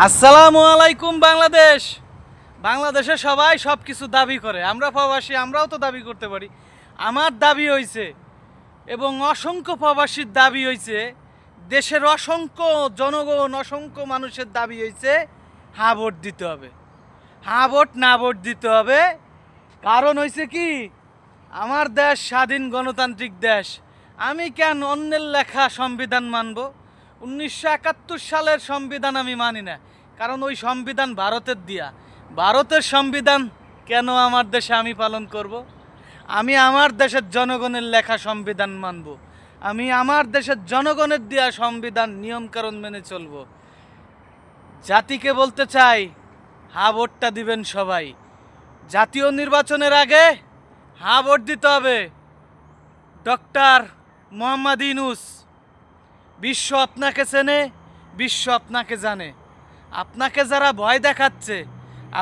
আসসালামু আলাইকুম বাংলাদেশ। বাংলাদেশে সবাই সব কিছু দাবি করে, আমরা প্রবাসী আমরাও তো দাবি করতে পারি। আমার দাবি হয়েছে এবং অসংখ্য প্রবাসীর দাবি হয়েছে, দেশের অসংখ্য জনগণ অসংখ্য মানুষের দাবি হয়েছে হ্যাঁ ভোট দিতে হবে, হ্যাঁ ভোট না ভোট দিতে হবে। কারণ হয়েছে কি, আমার দেশ স্বাধীন গণতান্ত্রিক দেশ। আমি কেন অন্যের লেখা সংবিধান মানব? 1971 সালের সংবিধান আমি মানি না, কারণ ওই সংবিধান ভারতের দিয়া। ভারতের সংবিধান কেন আমার দেশে আমি পালন করব? আমি আমার দেশের জনগণের লেখা সংবিধান মানব। আমি আমার দেশের জনগণের দেয়া সংবিধান নিয়মকানুন মেনে চলব। জাতিকে বলতে চাই, হ্যাঁ ভোটটা দিবেন সবাই। জাতীয় নির্বাচনের আগে হ্যাঁ ভোট দিতে হবে। ডক্টর মোহাম্মদ ইউনূস, বিশ্ব আপনাকে চেনে, বিশ্ব আপনাকে জানে। আপনাকে যারা ভয় দেখাচ্ছে,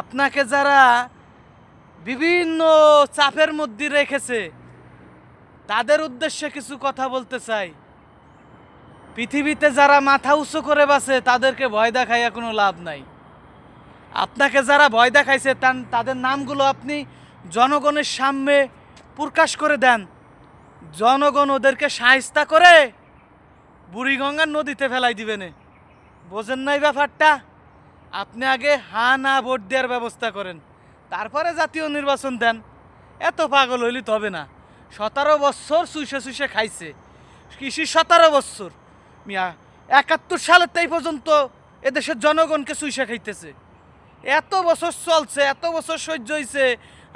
আপনাকে যারা বিভিন্ন চাপের মধ্যে রেখেছে, তাদের উদ্দেশ্যে কিছু কথা বলতে চাই। পৃথিবীতে যারা মাথা উঁচু করে বাঁচে, তাদেরকে ভয় দেখাইয়া কোনো লাভ নাই। আপনাকে যারা ভয় দেখাইছে তাদের নামগুলো আপনি জনগণের সামনে প্রকাশ করে দেন। জনগণ ওদেরকে শায়েস্তা করে বুড়িগঙ্গার নদীতে ফেলাই দিবেন। বোঝেন নাই ব্যাপারটা? আপনি আগে হ্যাঁ না ভোট দেওয়ার ব্যবস্থা করেন, তারপরে জাতীয় নির্বাচন দেন। এত পাগল হইলে তো হবে না। 17 বছর চুষে চুষে খাইছে কৃষি, 17 বছর মিয়া। 71 সালের তাই পর্যন্ত এদেশের জনগণকে চুষে খাইতেছে। এত বছর চলছে, এত বছর সহ্য হয়েছে,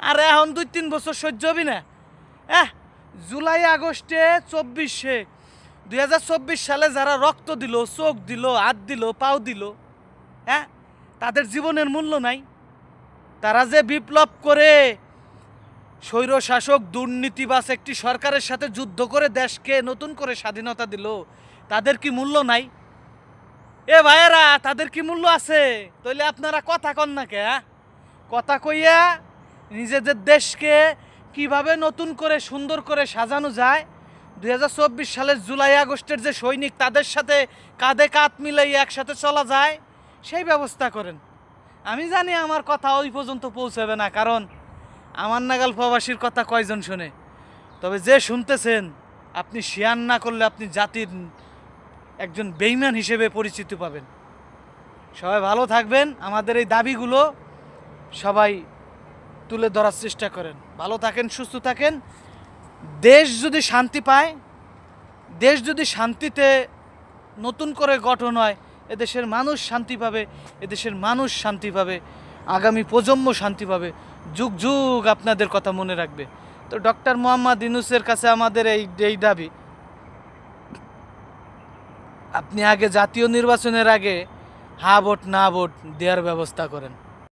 আর এখন 2-3 বছর সহ্য হবি না? জুলাই আগস্টে 2024 সালে যারা রক্ত দিল, চোখ দিল, হাত দিল, পাও দিল, তাদের জীবনের মূল্য নাই? তারা যে বিপ্লব করে স্বৈরশাসক দুর্নীতিবাজ একটি সরকারের সাথে যুদ্ধ করে দেশকে নতুন করে স্বাধীনতা দিল, তাদের কি মূল্য নাই? ভাইয়েরা, তাদের কি মূল্য আছে? তাইলে আপনারা কথা কন না কে? কথা কইয়া নিজেদের দেশকে কিভাবে নতুন করে সুন্দর করে সাজানো যায়, 2024 সালের জুলাই আগস্টের যে সৈনিক, তাদের সাথে কাঁধে কাঁধ মিলাই একসাথে চলা যায়, সেই ব্যবস্থা করেন। আমি জানি আমার কথা ওই পর্যন্ত পৌঁছাবে না, কারণ আমার নাগাল প্রবাসীর কথা কয়জন শোনে। তবে যে শুনতেছেন, আপনি শেয়ার না করলে আপনি জাতির একজন বেঈমান হিসেবে পরিচিতি পাবেন। সবাই ভালো থাকবেন। আমাদের এই দাবিগুলো সবাই তুলে ধরার চেষ্টা করেন। ভালো থাকেন, সুস্থ থাকেন। দেশ যদি শান্তি পায়, দেশ যদি শান্তিতে নতুন করে গঠন হয়, এদেশের মানুষ শান্তি পাবে, এদেশের মানুষ শান্তি পাবে, আগামী প্রজন্ম শান্তি পাবে, যুগ যুগ আপনাদের কথা মনে রাখবে। তো ডক্টর মোহাম্মদ ইউনূসের কাছে আমাদের এই দাবি, আপনি আগে জাতীয় নির্বাচনের আগে হ্যাঁ ভোট না ভোট দেওয়ার ব্যবস্থা করেন।